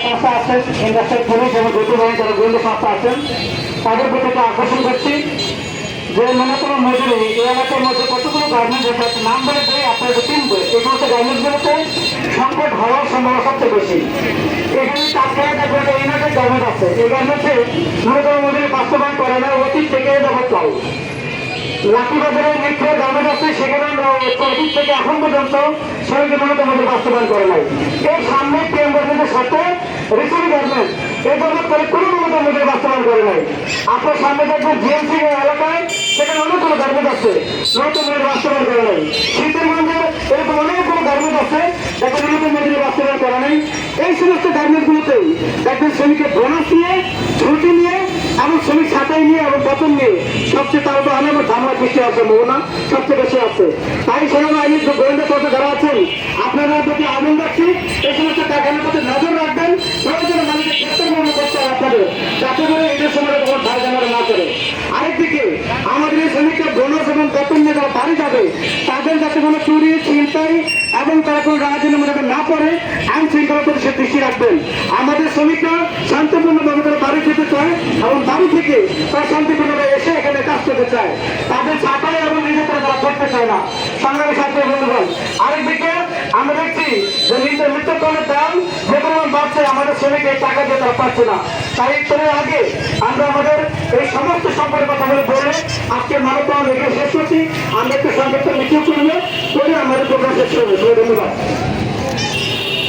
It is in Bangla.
সংস্থা আছেন, ইন্ডাস্ট্রিয়াল পুলিশ এবং গতি বাহিনী যারা গোয়েন্দা সংস্থা আছেন, তাদের প্রতি আকর্ষণ করছি যে ন্যূনতম মজুরি এই এলাকার মধ্যে কতগুলো গার্মেন্টস আছে, নাম বলে দেয় আপনাদের চিনবে। এই সমস্ত গার্মেন্টসগুলোতে সংকট হওয়ার সম্ভাবনা সবচেয়ে বেশি। এখানে তাৎক্ষণিক একটা ইউনাইটেড গার্মেন্ট আছে, এই গার্মেন্টসে ন্যূনতম মজুরি বাস্তবায়ন করে না, অতীত থেকে যাবৎ চল। লাঠিবাজারের মিত্র গার্মেন্ট আছে, সেখানে অতীত থেকে এখন পর্যন্ত শ্রমিকের ন্যূনতম মজুরি বাস্তবায়ন করে নাই। এর সামনে পিএম গভর্নমেন্টের সাথে রিসিভ গার্মেন্ট এই গভর্নমেন্ট করে কোনো ন্যূনতম মজুরি বাস্তবায়ন করে নাই। আপনার সামনে দেখবেন জিএমসি এলাকায় সেখানে অনেকগুলো গার্মেন্ট আছে, ন্যূনতম মজুরি বাস্তবায়ন করে নাই। শীতেরগঞ্জে এরকম অনেকগুলো গার্মেন্ট আছে, দেখেন ন্যূনতম মজুরি বাস্তবায়ন করা নাই। এই সমস্ত গার্মেন্টগুলোতেই দেখবেন শ্রমিকের বোনাস নিয়ে, ছুটি নিয়ে এবং শ্রমিক ছাঁটাই নিয়ে এবং বেতন নিয়ে সবচেয়ে তারা অনেক ঝামেলা সৃষ্টি হওয়ার সম্ভাবনা সবচেয়ে বেশি আছে। তাই সেনাবাহিনী গোয়েন্দা সংস্থা যারা আছেন, আপনারা প্রতি আবেদন রাখছি এই সমস্ত কারখানার প্রতি নজর রাখবেন, প্রয়োজনে মালিকের গ্রেপ্তার মনে করতে হবে আপনাদের, যাতে করে এদের সময় কোনো ধার জানারা না করে। আরেকদিকে আমাদের এই শ্রমিকরা বোনাস এবং বেতন নিয়ে যারা বাড়ি যাবে, তাদের যাতে কোনো চুরি ছিনতাই এবং তারা কোনো রাজনীতির মধ্যে না পড়ে, আইন শৃঙ্খলা প্রতি সে দৃষ্টি রাখবেন। আমাদের শ্রমিকরা শান্তিপূর্ণভাবে তারা বাড়ি যেতে চায় এবং বাড়ি থেকে তারা শান্তিপূর্ণভাবে এসে এখানে কাজ করতে চায়, তাদের ছাপাই এবং নিজের করে তারা করতে চায় না। সংগ্রামী ছাত্র বন্ধুগণ, আরেকদিকে আমরা দেখছি যে নিত্যকরণের দাম যে পরিমাণ বাড়ছে, আমাদের শ্রমিক এই টাকা দিয়ে তারা পাচ্ছে না। তাই ইফতারের আগে আমরা আমাদের এই সমস্ত সম্পর্কের কথা বলে আজকে মানবতা রেখে শেষ করছি। আমরা একটু সংক্ষিপ্ত মিছিল করলে আমাদের প্রোগ্রাম শেষ করবে। ধন্যবাদ।